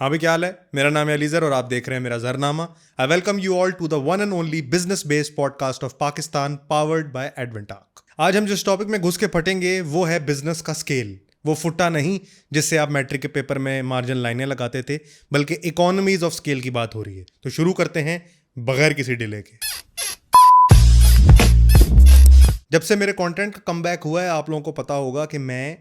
हाँ भी, क्या हाल है? मेरा नाम है अलीज़र और आप देख रहे हैं मेरा ज़रनामा। I welcome you all to the one and only business based podcast of Pakistan, powered by एडवेंटाक। आज हम जिस टॉपिक में घुस के फटेंगे वो है बिजनेस का स्केल। वो फुट्टा नहीं जिससे आप मैट्रिक के पेपर में मार्जिन लाइनें लगाते थे, बल्कि इकोनॉमीज ऑफ स्केल की बात हो रही है। तो शुरू करते हैं बगैर किसी डिले के। जब से मेरे कंटेंट का कमबैक हुआ है, आप लोगों को पता होगा कि मैं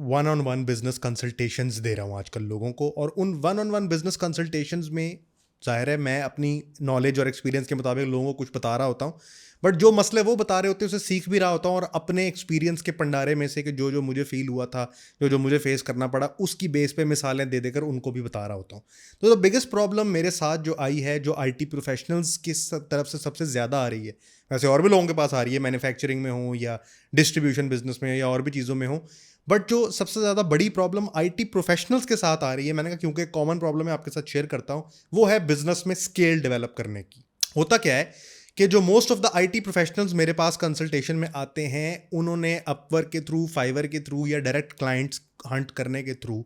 one on one business consultations दे रहा हूँ आजकल लोगों को। और उन one on one business consultations में जाहिर है मैं अपनी नॉलेज और एक्सपीरियंस के मुताबिक लोगों को कुछ बता रहा होता हूँ, बट जो मसले वो बता रहे होते हैं उसे सीख भी रहा होता हूँ, और अपने एक्सपीरियंस के पंडारे में से कि जो जो मुझे फील हुआ था, जो जो मुझे फेस करना पड़ा, उसकी बेस पे मिसालें दे देकर उनको भी बता रहा होता हूँ। तो द बिगेस्ट प्रॉब्लम मेरे साथ जो आई है, जो आईटी प्रोफेशनल्स की तरफ से सबसे ज़्यादा आ रही है, वैसे और भी लोगों के पास आ रही है, मैन्युफैक्चरिंग में हो या डिस्ट्रीब्यूशन बिजनेस में या और भी चीज़ों में हो, बट जो सबसे ज़्यादा बड़ी प्रॉब्लम आईटी प्रोफेशनल्स के साथ आ रही है, मैंने कहा क्योंकि कॉमन प्रॉब्लम है आपके साथ शेयर करता हूँ, वो है बिजनेस में स्केल डेवलप करने की। होता क्या है कि जो most of the IT professionals मेरे पास कंसल्टेशन में आते हैं, उन्होंने अपवर्क के थ्रू, फाइवर के थ्रू या डायरेक्ट क्लाइंट्स हंट करने के थ्रू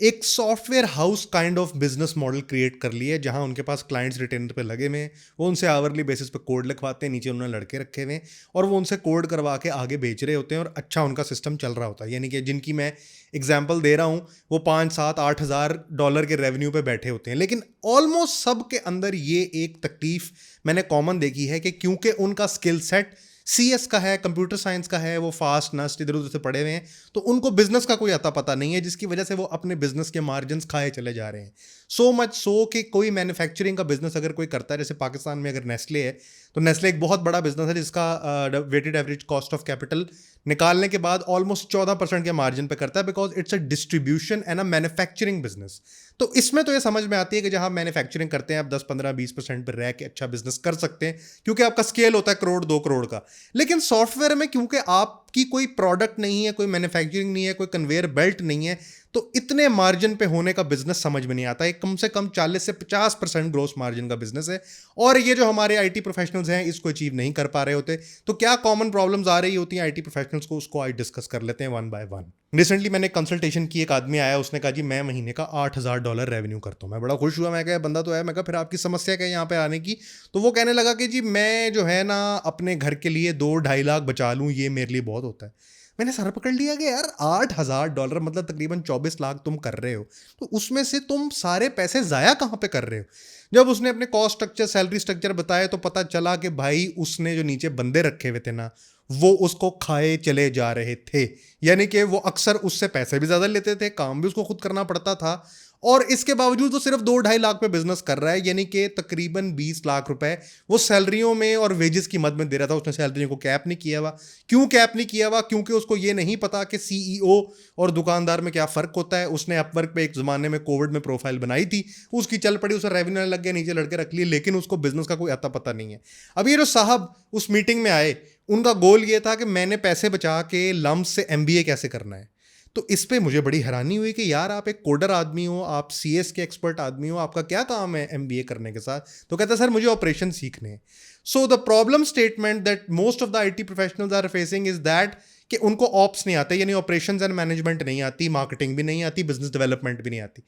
एक software house kind of business model create कर लिया है, जहां उनके पास क्लाइंट्स रिटेनर पे लगे हुए हैं। वो उनसे आवरली बेसिस पे कोड लिखवाते हैं, नीचे उन्होंने लड़के रखे हुए हैं और वो उनसे कोड करवा के आगे बेच रहे होते हैं, और अच्छा उनका सिस्टम चल रहा होता है। यानी कि जिनकी मैं एग्जाम्पल दे रहा हूँ वो 5-7-8 हज़ार डॉलर के रेवेन्यू पे बैठे होते हैं। लेकिन ऑलमोस्ट सब के अंदर ये एक तकलीफ मैंने कॉमन देखी है कि क्योंकि उनका स्किल सेट CS का है, कंप्यूटर साइंस का है, वो फास्ट नस्ट इधर उधर से पढ़े हुए हैं, तो उनको बिजनेस का कोई अता पता नहीं है, जिसकी वजह से वो अपने बिजनेस के मार्जिन खाए चले जा रहे हैं। सो मच सो कि कोई मैन्युफैक्चरिंग का बिजनेस अगर कोई करता है, जैसे पाकिस्तान में अगर नेस्ले है, तो नेस्ले एक बहुत बड़ा बिजनेस है जिसका weighted average cost of capital निकालने के बाद ऑलमोस्ट 14% के मार्जिन पे करता है, because it's a distribution and a manufacturing business. तो इसमें तो ये समझ में आती है कि जहां मैन्युफैक्चरिंग करते हैं आप 10-15-20% पर रह के अच्छा बिजनेस कर सकते हैं, क्योंकि आपका स्केल होता है करोड़ 2 करोड़ का। लेकिन सॉफ्टवेयर में क्योंकि आपकी कोई प्रोडक्ट नहीं है, कोई मैन्युफैक्चरिंग नहीं है, कोई कन्वेयर बेल्ट नहीं है, तो इतने मार्जिन पे होने का बिजनेस समझ में नहीं आता है। कम से कम 40 से 50% ग्रोस मार्जिन का बिजनेस है, और ये जो हमारे आईटी प्रोफेशनल्स हैं इसको अचीव नहीं कर पा रहे होते। तो क्या कॉमन प्रॉब्लम्स आ रही होती हैं आईटी प्रोफेशनल्स को, उसको आज डिस्कस कर लेते हैं वन बाय वन। रिसेंटली मैंने कंसल्टेशन की, एक आदमी आया, उसने कहा जी मैं महीने का $8,000 रेवेन्यू करता हूँ। मैं बड़ा खुश हुआ, मैं कहा बंदा तो है, मैं कहा फिर आपकी समस्या क्या है यहाँ पे आने की? तो वो कहने लगा कि जी मैं जो है ना अपने घर के लिए 2-2.5 लाख बचा लूँ, ये मेरे लिए बहुत होता है। मैंने सर पकड़ लिया कि यार $8,000 मतलब तकरीबन 24 लाख तुम कर रहे हो, तो उसमें से तुम सारे पैसे ज़ाया कहाँ पे कर रहे हो? जब उसने अपने कॉस्ट स्ट्रक्चर, सैलरी स्ट्रक्चर बताया, तो पता चला कि भाई उसने जो नीचे बंदे रखे हुए थे ना, वो उसको खाए चले जा रहे थे। यानी कि वो अक्सर उससे पैसे भी ज़्यादा लेते थे, काम भी उसको खुद करना पड़ता था, और इसके बावजूद वो सिर्फ 2-2.5 लाख पे बिजनेस कर रहा है। यानी कि तकरीबन 20 लाख रुपए वो सैलरियों में और वेजेस की मद में दे रहा था। उसने सैलरियों को कैप नहीं किया हुआ। क्यों कैप नहीं किया हुआ? क्योंकि उसको ये नहीं पता कि CEO और दुकानदार में क्या फ़र्क होता है। उसने अपवर्क पे एक ज़माने में कोविड में प्रोफाइल बनाई थी, उसकी चल पड़ी, उसे रेवेन्यू लग गया, नीचे लड़के रख लिए, लेकिन उसको बिजनेस का कोई अता पता नहीं है। अब ये जो साहब उस मीटिंग में आए, उनका गोल ये था कि मैंने पैसे बचा के लम्स से MBA कैसे करना है। तो इस पे मुझे बड़ी हैरानी हुई कि यार आप एक कोडर आदमी हो, आप CS के एक्सपर्ट आदमी हो, आपका क्या काम है MBA करने के साथ? तो कहता है सर मुझे ऑपरेशन सीखने हैं। So the problem statement that most of the IT professionals are facing is that कि उनको ऑप्स नहीं आते, यानी ऑपरेशंस एंड मैनेजमेंट नहीं आती, मार्केटिंग भी नहीं आती, बिजनेस डेवलपमेंट भी नहीं आती।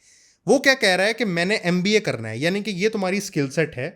वो क्या कह रहा है कि मैंने MBA करना है, यानी कि ये तुम्हारी स्किल सेट है,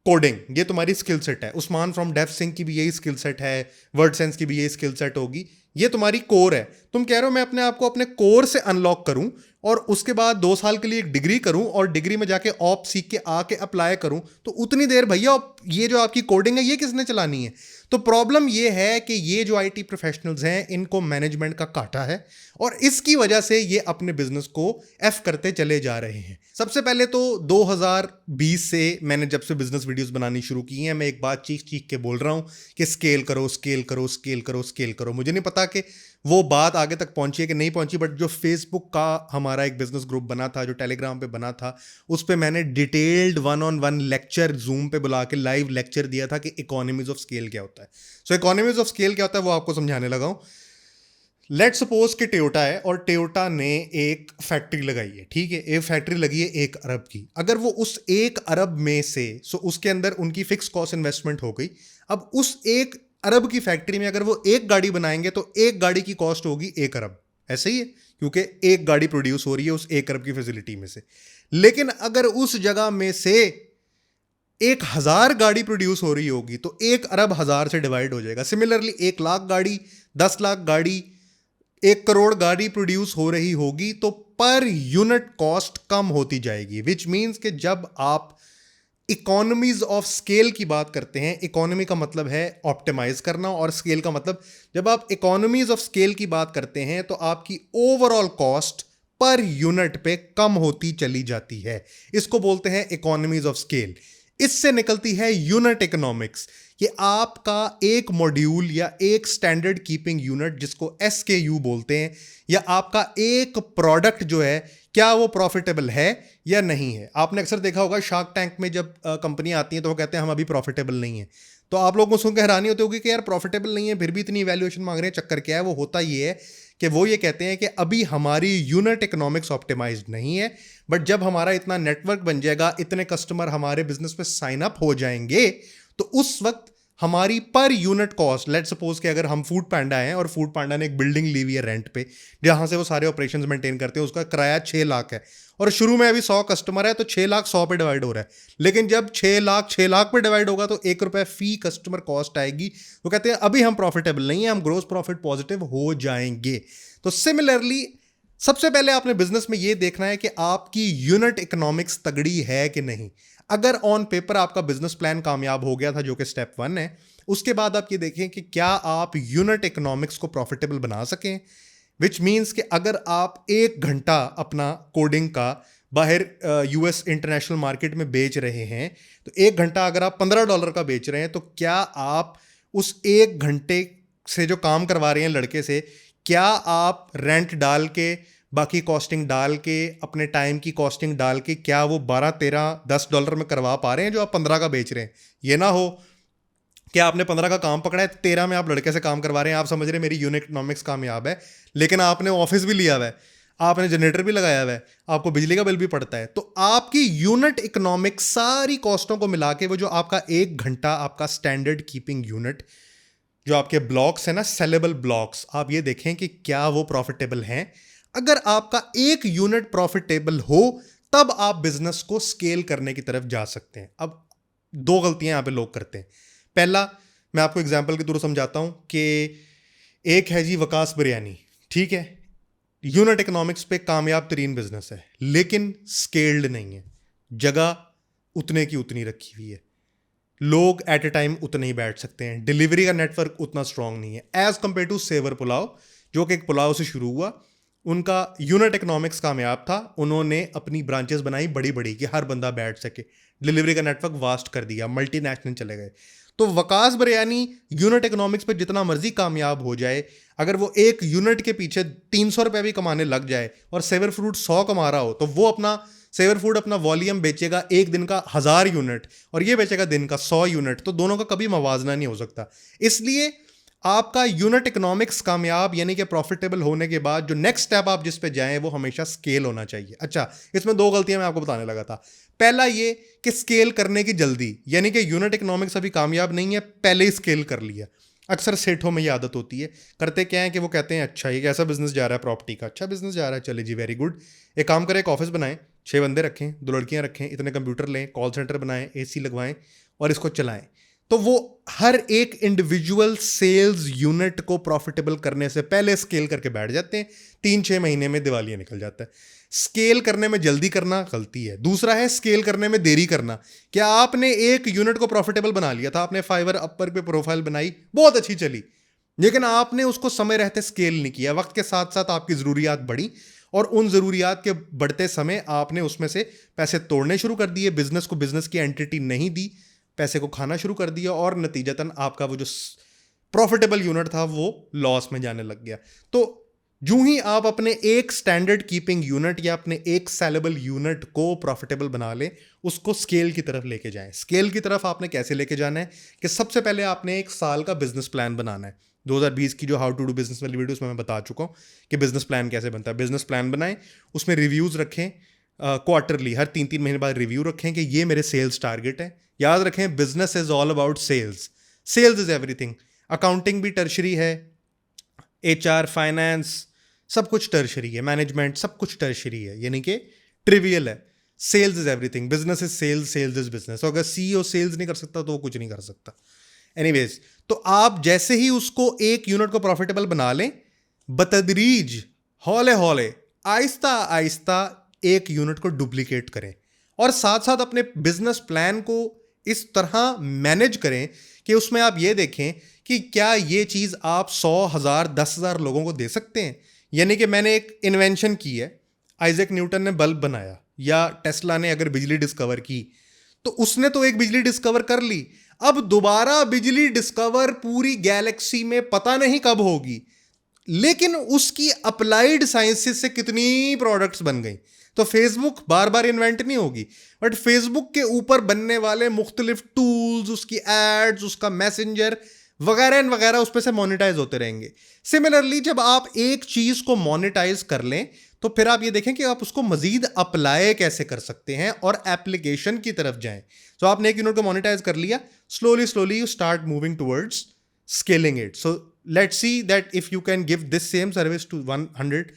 कोडिंग, ये तुम्हारी स्किल सेट है। उस्मान फ्रॉम डेफ सिंह की भी यही स्किल सेट है, वर्ड सेंस की भी यही स्किल सेट होगी, ये तुम्हारी कोर है। तुम कह रहे हो मैं अपने आप को अपने कोर से अनलॉक करूं और उसके बाद 2 साल के लिए एक डिग्री करूं और डिग्री में जाके ऑप सीख के आके अप्लाई करूं, तो उतनी देर भैया ये जो आपकी कोडिंग है ये किसने चलानी है? तो प्रॉब्लम ये है कि ये जो आईटी प्रोफेशनल्स हैं इनको मैनेजमेंट का काटा है, और इसकी वजह से ये अपने बिजनेस को एफ करते चले जा रहे हैं। सबसे पहले तो 2020 से मैंने जब से बिजनेस वीडियोस बनानी शुरू की हैं, मैं एक बात चीख चीख के बोल रहा हूं कि स्केल करो, स्केल करो, स्केल करो, स्केल करो। मुझे नहीं पता कि वो बात आगे तक पहुंची है कि नहीं पहुंची, बट जो फेसबुक का हमारा एक बिजनेस ग्रुप बना था, जो टेलीग्राम पे बना था, उस पे मैंने detailed one on one lecture zoom पे बुला के लाइव लेक्चर दिया था कि इकोनॉमीज ऑफ स्केल क्या होता है। सो इकोनॉमीज ऑफ स्केल क्या होता है वो आपको समझाने लगा हूं। लेट सपोज कि टोयोटा है और टोयोटा ने एक फैक्ट्री लगाई है, ठीक है, एक फैक्ट्री लगी है 1 अरब की। अगर वो उस 1 अरब में से उसके अंदर उनकी फिक्स कॉस्ट इन्वेस्टमेंट हो गई। अब उस 1 अरब की फैक्ट्री में अगर वो एक गाड़ी बनाएंगे तो एक गाड़ी की कॉस्ट होगी 1 अरब। ऐसे ही है, क्योंकि एक गाड़ी प्रोड्यूस हो रही है उस 1 अरब की फैसिलिटी में से। लेकिन अगर उस जगह में से 1,000 गाड़ी प्रोड्यूस हो रही होगी तो 1 अरब 1,000 से डिवाइड हो जाएगा। सिमिलरली 1 लाख गाड़ी, 10 लाख गाड़ी, 1 करोड़ गाड़ी प्रोड्यूस हो रही होगी तो पर यूनिट कॉस्ट कम होती जाएगी। विच मीन्स कि जब आप इकोनॉमीज ऑफ स्केल की बात करते हैं, इकोनॉमी का मतलब है ऑप्टिमाइज करना और स्केल का मतलब, जब आप इकोनॉमीज ऑफ स्केल की बात करते हैं तो आपकी ओवरऑल कॉस्ट पर यूनिट पे कम होती चली जाती है। इसको बोलते हैं इकोनॉमीज ऑफ स्केल। इससे निकलती है यूनिट इकोनॉमिक्स। ये आपका एक मॉड्यूल या एक स्टैंडर्ड कीपिंग यूनिट जिसको SKU बोलते हैं, या आपका एक प्रोडक्ट जो है क्या वो प्रॉफिटेबल है या नहीं है। आपने अक्सर देखा होगा शार्क टैंक में जब कंपनियां आती हैं तो वो कहते हैं हम अभी प्रॉफिटेबल नहीं है। तो आप लोगों को सुनकर हैरानी होती होगी कि यार प्रॉफिटेबल नहीं है फिर भी इतनी वैल्यूएशन मांग रहे हैं, चक्कर क्या है। वो होता ये है कि वो ये कहते हैं कि अभी हमारी यूनिट इकोनॉमिक्स ऑप्टिमाइज्ड नहीं है, बट जब हमारा इतना नेटवर्क बन जाएगा, इतने कस्टमर हमारे बिजनेस में साइन अप हो जाएंगे, तो उस वक्त हमारी per unit cost, let suppose कि अगर हम फूड पांडा हैं और फूड पांडा ने एक बिल्डिंग ली हुई है रेंट पे जहां से वो सारे ऑपरेशंस मेंटेन करते हैं, उसका किराया 6 लाख है और शुरू में अभी 100 कस्टमर है तो 6 लाख 100 पे डिवाइड हो रहा है। लेकिन जब 6 लाख पे डिवाइड होगा तो 1 रुपए फी कस्टमर कॉस्ट आएगी। वो कहते हैं अभी हम प्रॉफिटेबल नहीं है, हम ग्रोस प्रॉफिट पॉजिटिव हो जाएंगे। तो सिमिलरली सबसे पहले आपने बिजनेस में ये देखना है कि आपकी यूनिट इकोनॉमिक्स तगड़ी है कि नहीं। अगर ऑन पेपर आपका बिजनेस प्लान कामयाब हो गया था, जो कि स्टेप 1 है, उसके बाद आप ये देखें कि क्या आप यूनिट इकोनॉमिक्स को प्रॉफिटेबल बना सकें। विच मीन्स कि अगर आप 1 घंटा अपना कोडिंग का बाहर US इंटरनेशनल मार्केट में बेच रहे हैं, तो 1 घंटा अगर आप $15 का बेच रहे हैं, तो क्या आप उस 1 घंटे से जो काम करवा रहे हैं लड़के से, क्या आप रेंट डाल के, बाकी कॉस्टिंग डाल के, अपने टाइम की कॉस्टिंग डाल के, क्या वो 12, 13, $10 में करवा पा रहे हैं जो आप 15 का बेच रहे हैं। ये ना हो कि आपने 15 का काम पकड़ा है, 13 में आप लड़के से काम करवा रहे हैं, आप समझ रहे हैं मेरी यूनिट इकोनॉमिक्स कामयाब है, लेकिन आपने ऑफिस भी लिया हुआ है, आपने जनरेटर भी लगाया हुआ है, आपको बिजली का बिल भी पड़ता है। तो आपकी यूनिट इकोनॉमिक्स सारी कॉस्टों को मिला के वो जो आपका 1 घंटा आपका स्टैंडर्ड कीपिंग यूनिट, जो आपके ब्लॉक्स है ना, सेलेबल ब्लॉक्स, आप ये देखें कि क्या वो प्रॉफिटेबल हैं। अगर आपका एक यूनिट प्रॉफिटेबल हो तब आप बिजनेस को स्केल करने की तरफ जा सकते हैं। अब 2 गलतियां यहां पे लोग करते हैं। पहला, मैं आपको एग्जांपल के थ्रू समझाता हूं कि एक है जी वकास बिरयानी, ठीक है, यूनिट इकोनॉमिक्स पे कामयाब तरीन बिजनेस है लेकिन स्केल्ड नहीं है, जगह उतने की उतनी रखी हुई है, लोग एट ए टाइम उतने ही बैठ सकते हैं, डिलीवरी का नेटवर्क उतना स्ट्रांग नहीं है as compare to savour pulao, जो कि एक पुलाव से शुरू हुआ। उनका यूनिट इकोनॉमिक्स कामयाब था, उन्होंने अपनी ब्रांचेस बनाई बड़ी बड़ी कि हर बंदा बैठ सके, डिलीवरी का नेटवर्क वास्ट कर दिया, मल्टीनेशनल चले गए। तो वकास बिरयानी यूनिट इकोनॉमिक्स पे जितना मर्जी कामयाब हो जाए, अगर वो एक यूनिट के पीछे 300 रुपये भी कमाने लग जाए और सेवर फ्रूट 100 कमा रहा हो, तो वो अपना सेवर फूड अपना वॉल्यूम बेचेगा एक दिन का 1000 यूनिट और ये बेचेगा दिन का 100 यूनिट, तो दोनों का कभी मवाजना नहीं हो सकता। इसलिए आपका यूनिट इकोनॉमिक्स कामयाब यानी कि प्रॉफिटेबल होने के बाद जो नेक्स्ट स्टेप आप जिस पे जाएं वो हमेशा स्केल होना चाहिए। अच्छा, इसमें 2 गलतियां मैं आपको बताने लगा था। पहला ये कि स्केल करने की जल्दी, यानी कि यूनिट इकोनॉमिक्स अभी कामयाब नहीं है, पहले ही स्केल कर लिया। अक्सर सेठों में ये आदत होती है, करते क्या है कि वो कहते हैं अच्छा ये कैसा बिजनेस जा रहा है, प्रॉपर्टी का अच्छा बिजनेस जा रहा है, चले जी वेरी गुड, एक काम करें, एक ऑफिस बनाएं, 6 बंदे रखें, 2 लड़कियां रखें, इतने कंप्यूटर लें, कॉल सेंटर बनाएं, AC लगवाएं और इसको चलाएं। तो वो हर एक इंडिविजुअल सेल्स यूनिट को प्रॉफिटेबल करने से पहले स्केल करके बैठ जाते हैं, 3-6 महीने में दिवालिया निकल जाता है। स्केल करने में जल्दी करना गलती है। दूसरा है स्केल करने में देरी करना। क्या आपने एक यूनिट को प्रॉफिटेबल बना लिया था, आपने फाइवर अपवर्क पे प्रोफाइल बनाई, बहुत अच्छी चली, लेकिन आपने उसको समय रहते स्केल नहीं किया, वक्त के साथ साथ आपकी ज़रूरियात बढ़ी और उन ज़रूरियात के बढ़ते समय आपने उसमें से पैसे तोड़ने शुरू कर दिए, बिजनेस को बिजनेस की एंटिटी नहीं दी, पैसे को खाना शुरू कर दिया और नतीजतन आपका वो जो प्रॉफिटेबल यूनिट था वो लॉस में जाने लग गया। तो यूं ही आप अपने एक स्टैंडर्ड कीपिंग यूनिट या अपने एक सेलेबल यूनिट को प्रॉफिटेबल बना लें, उसको स्केल की तरफ लेके जाएं। स्केल की तरफ आपने कैसे लेके जाना है कि सबसे पहले आपने 1 साल का बिजनेस प्लान बनाना है। 2020 की जो हाउ टू डू बिजनेस वाली वीडियोस में मैं बता चुका हूँ कि बिजनेस प्लान कैसे बनता है। बिजनेस प्लान बनाएं, उसमें रिव्यूज़ रखें, क्वार्टरली हर 3-3 महीने बाद रिव्यू रखें कि ये मेरे सेल्स टारगेट है। याद रखें business is all about sales, sales is everything. Accounting भी टर्शरी है, HR फाइनेंस सब कुछ टर्शरी है, मैनेजमेंट सब कुछ टर्शरी है, यानी कि ट्रिवियल है। Sales is everything, business is sales, sales is business. और अगर सीईओ सेल्स नहीं कर सकता तो वो कुछ नहीं कर सकता। एनीवेज, तो आप जैसे ही उसको एक यूनिट को प्रॉफिटेबल बना लें, बतदरीज, हौले हौले, आहिस्ता आहिस्ता एक यूनिट को डुप्लीकेट करें, और साथ साथ अपने बिजनेस प्लान को इस तरह मैनेज करें कि उसमें आप ये देखें कि क्या ये चीज़ आप 100,000 10,000 लोगों को दे सकते हैं। यानी कि मैंने एक इन्वेंशन की है, आइजैक न्यूटन ने बल्ब बनाया, या टेस्ला ने अगर बिजली डिस्कवर की, तो उसने तो एक बिजली डिस्कवर कर ली, अब दोबारा बिजली डिस्कवर पूरी गैलेक्सी में पता नहीं कब होगी, लेकिन उसकी अप्लाइड साइंसेस से कितनी प्रोडक्ट्स बन गई। तो फेसबुक बार बार इन्वेंट नहीं होगी, बट फेसबुक के ऊपर बनने वाले मुख्तलिफ टूल्स, उसकी एड्स, उसका मैसेंजर वगैरह वगैरह उस पर से मोनेटाइज होते रहेंगे। सिमिलरली जब आप एक चीज को मोनेटाइज कर लें, तो फिर आप ये देखें कि आप उसको मजीद अप्लाई कैसे कर सकते हैं और एप्लीकेशन की तरफ जाएं। तो आपने एक यूनिट को मोनेटाइज कर लिया, slowly slowly you start moving towards scaling it. So let's see that if you can give this same service to 100,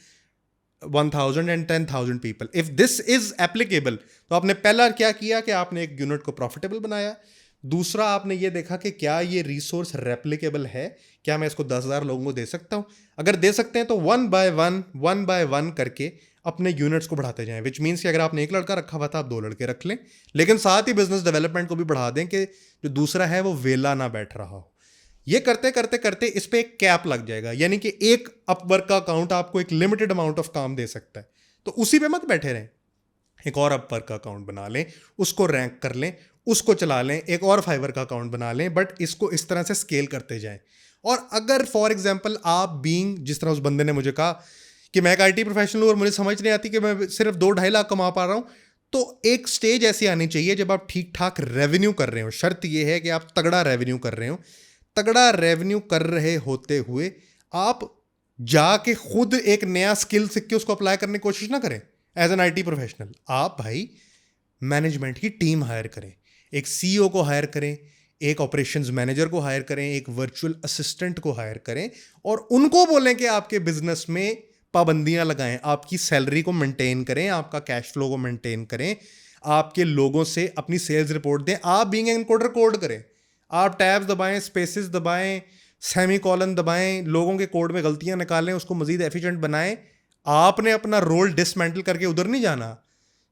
1000 and 10,000 people, if this is applicable, तो आपने पहला क्या किया कि आपने एक यूनिट को प्रॉफिटेबल बनाया। दूसरा, आपने ये देखा कि क्या ये रिसोर्स रेप्लिकेबल है, क्या मैं इसको 10,000 लोगों को दे सकता हूँ। अगर दे सकते हैं तो वन बाय वन करके अपने यूनिट्स को बढ़ाते जाएं, विच मीन्स कि अगर आपने एक लड़का रखा हुआ था, आप 2 लड़के रख लें, लेकिन साथ ही बिजनेस डेवलपमेंट को भी बढ़ा दें कि जो दूसरा है वो वेला ना बैठ रहा हो। ये करते करते करते इस पे एक कैप लग जाएगा, यानी कि एक अपवर्क का अकाउंट आपको एक लिमिटेड अमाउंट ऑफ काम दे सकता है, तो उसी पे मत बैठे रहें। एक और अपवर्क का अकाउंट बना लें, उसको रैंक कर लें, उसको चला लें, एक और फाइवर का अकाउंट बना लें, बट इसको इस तरह से स्केल करते जाएं। और अगर फॉर एग्जाम्पल आप बीइंग, जिस तरह उस बंदे ने मुझे कहा कि मैं एक IT प्रोफेशनल हूँ और मुझे समझ नहीं आती कि मैं सिर्फ 2-2.5 लाख कमा पा रहा हूँ, तो एक स्टेज ऐसी आनी चाहिए जब आप ठीक ठाक रेवेन्यू कर रहे हो। शर्त यह है कि आप तगड़ा रेवेन्यू कर रहे हो। तगड़ा रेवेन्यू कर रहे होते हुए आप जाके खुद एक नया स्किल सीख के उसको अप्लाई करने की कोशिश ना करें एज एन IT प्रोफेशनल। आप भाई मैनेजमेंट की टीम हायर करें, एक CEO को हायर करें, एक ऑपरेशंस मैनेजर को हायर करें, एक वर्चुअल असिस्टेंट को हायर करें, और उनको बोलें कि आपके बिजनेस में पाबंदियां लगाएं, आपकी सैलरी को मेंटेन करें, आपका कैश फ्लो को मेंटेन करें, आपके लोगों से अपनी सेल्स रिपोर्ट दें। आप बीइंग एन कोडर कोड करें, आप टैब्स दबाएं, स्पेसेस दबाएं, सेमी कॉलन दबाएं, लोगों के कोड में गलतियां निकालें, उसको मजीद एफिशिएंट बनाएं। आपने अपना रोल डिसमेंटल करके उधर नहीं जाना।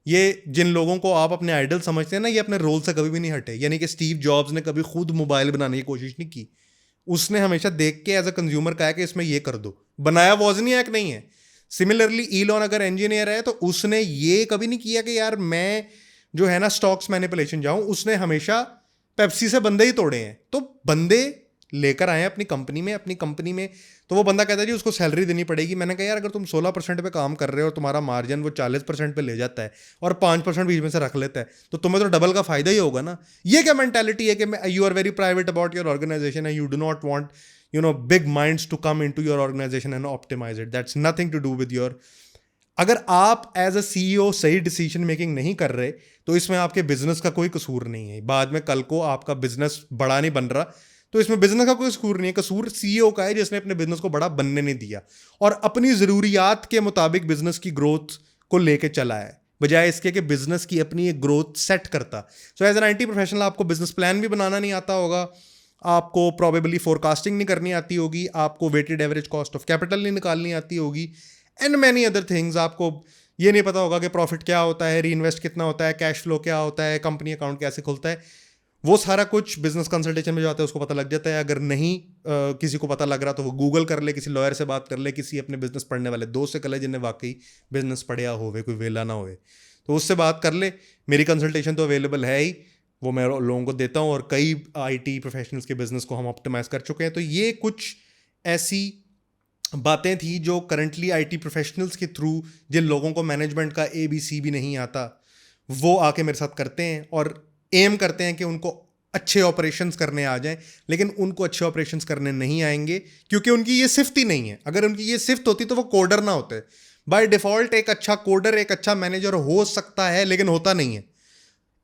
ये जिन लोगों को आप अपने आइडल समझते हैं ना, ये अपने रोल से कभी भी नहीं हटे। यानी कि स्टीव जॉब्स ने कभी खुद मोबाइल बनाने की कोशिश नहीं की, उसने हमेशा देख के एज अ कंज्यूमर कहा कि इसमें ये कर दो, बनाया वॉजनियाक नहीं है। सिमिलरली ईलॉन अगर इंजीनियर है तो उसने ये कभी नहीं किया कि यार मैं जो है ना स्टॉक्स मैनिपुलेशन जाऊं, उसने हमेशा पेप्सी से बंदे ही तोड़े हैं। तो बंदे लेकर आए अपनी कंपनी में, तो वो बंदा कहता है जी उसको सैलरी देनी पड़ेगी। मैंने कहा यार अगर तुम 16% पे काम कर रहे हो, तुम्हारा मार्जिन वो 40% पे ले जाता है और 5% बीच में से रख लेता है, तो तुम्हें तो डबल का फायदा ही होगा ना। ये क्या मेंटालिटी है कि you are very private about your organisation and you do not want big minds to come into your organisation and optimise it. That's nothing to do with your. अगर आप एज अ CEO सही decision making नहीं कर रहे, तो इसमें आपके business का कोई कसूर नहीं है। बाद में कल को आपका बिजनेस बड़ा नहीं बन रहा, तो इसमें बिजनेस का कोई कसूर नहीं है, कसूर CEO का है जिसने अपने बिजनेस को बड़ा बनने नहीं दिया और अपनी ज़रूरियात के मुताबिक बिजनेस की ग्रोथ को लेके चला है, बजाय इसके कि बिजनेस की अपनी एक ग्रोथ सेट करता। So as an IT professional आपको बिजनेस प्लान भी बनाना नहीं आता होगा, आपको प्रॉबेबली फोरकास्टिंग नहीं करनी आती होगी, आपको weighted average cost of capital नहीं निकालनी आती होगी, एंड मैनी अदर थिंग्स। आपको ये नहीं पता होगा कि प्रॉफिट क्या होता है, री इन्वेस्ट कितना होता है, कैश फ्लो क्या होता है, कंपनी अकाउंट कैसे खुलता है। वो सारा कुछ बिजनेस कंसल्टेशन में जो आता है उसको पता लग जाता है। अगर नहीं किसी को पता लग रहा तो वो गूगल कर ले, किसी लॉयर से बात कर ले, किसी अपने बिजनेस पढ़ने वाले दोस्त से कर ले जिन्हें वाकई बिजनेस पढ़िया होवे, कोई वेला ना होवे, तो उससे बात कर ले। मेरी कंसल्टेशन तो अवेलेबल है ही, वो मैं लोगों को देता हूँ, और कई IT प्रोफेशनल्स के बिजनेस को हम ऑप्टिमाइज कर चुके हैं। तो ये कुछ ऐसी बातें थी जो करंटली IT प्रोफेशनल्स के थ्रू, जिन लोगों को मैनेजमेंट का ABC भी नहीं आता, वो आके मेरे साथ करते हैं और एम करते हैं कि उनको अच्छे ऑपरेशंस करने आ जाएं। लेकिन उनको अच्छे ऑपरेशंस करने नहीं आएंगे क्योंकि उनकी ये सिफ्त ही नहीं है। अगर उनकी ये सिफ्त होती तो वो कोडर ना होते। बाय डिफॉल्ट एक अच्छा कोडर, एक अच्छा मैनेजर हो सकता है, लेकिन होता नहीं है।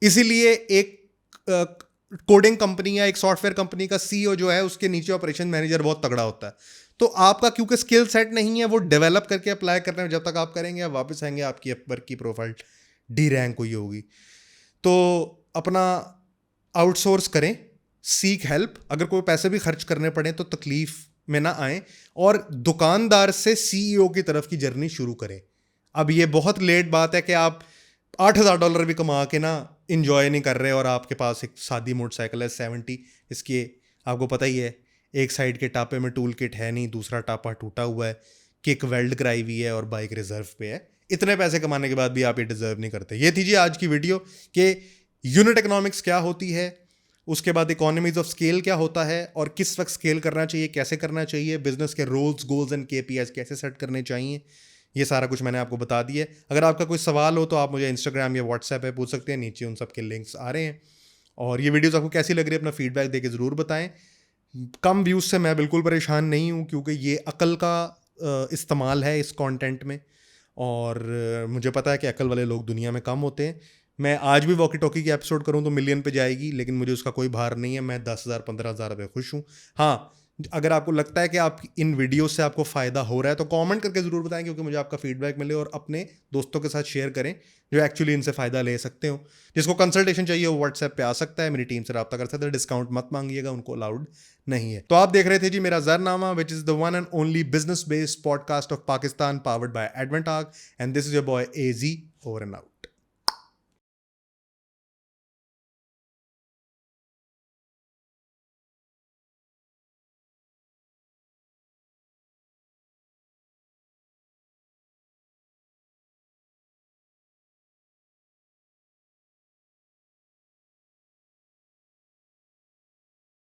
इसीलिए एक कोडिंग कंपनी या एक सॉफ्टवेयर कंपनी का CEO जो है, उसके नीचे ऑपरेशन मैनेजर बहुत तगड़ा होता है। तो आपका क्योंकि स्किल सेट नहीं है वो डेवलप करके अप्लाई करने में जब तक आप करेंगे आप वापस आएंगे आपकी अपवर्क की प्रोफाइल डी रैंक हुई होगी। तो अपना आउटसोर्स करें, सीक हेल्प, अगर कोई पैसे भी खर्च करने पड़े तो तकलीफ में ना आए, और दुकानदार से सीईओ की तरफ की जर्नी शुरू करें। अब ये बहुत लेट बात है कि आप $8,000 भी कमा के ना इंजॉय नहीं कर रहे और आपके पास एक सादी मोटरसाइकिल है 70, इसकी आपको पता ही है एक साइड के टापे में टूल किट है नहीं, दूसरा टापा टूटा हुआ है, किक वेल्ड कराई हुई है और बाइक रिजर्व पे है। इतने पैसे कमाने के बाद भी आप ये डिजर्व नहीं करते। ये थी जी आज की वीडियो कि यूनिट इकोनॉमिक्स क्या होती है, उसके बाद इकोनॉमीज ऑफ स्केल क्या होता है और किस वक्त स्केल करना चाहिए, कैसे करना चाहिए, बिजनेस के रोल्स गोल्स एंड केपीआईज कैसे सेट करने चाहिए, ये सारा कुछ मैंने आपको बता दिया है। अगर आपका कोई सवाल हो तो आप मुझे इंस्टाग्राम या व्हाट्सएप पे पूछ सकते हैं, नीचे उन सब के लिंक्स आ रहे हैं। और ये वीडियोस आपको कैसी लग रही है अपना फीडबैक देके ज़रूर बताएं। कम व्यूज़ से मैं बिल्कुल परेशान नहीं हूँ क्योंकि ये अकल का इस्तेमाल है इस कंटेंट में, और मुझे पता है कि अकल वाले लोग दुनिया में कम होते हैं। मैं आज भी वॉकी टॉकी की एपिसोड करूँ तो मिलियन पे जाएगी, लेकिन मुझे उसका कोई भार नहीं है। मैं 10,000 15,000 पे खुश हूँ। हाँ, अगर आपको लगता है कि आप इन वीडियो से आपको फ़ायदा हो रहा है तो कमेंट करके ज़रूर बताएं, क्योंकि मुझे आपका फीडबैक मिले, और अपने दोस्तों के साथ शेयर करें जो एक्चुअली इनसे फ़ायदा ले सकते हो। जिसको कंसल्टेशन चाहिए वो व्हाट्सएप पे आ सकता है, मेरी टीम से रब्ता कर सकता है। डिस्काउंट मत मांगिएगा, उनको अलाउड नहीं है। तो आप देख रहे थे जी मेरा ज़रनामा, which is the one and only business based podcast of Pakistan, powered by एडवेंटाग, and this is your boy AZ, over and out.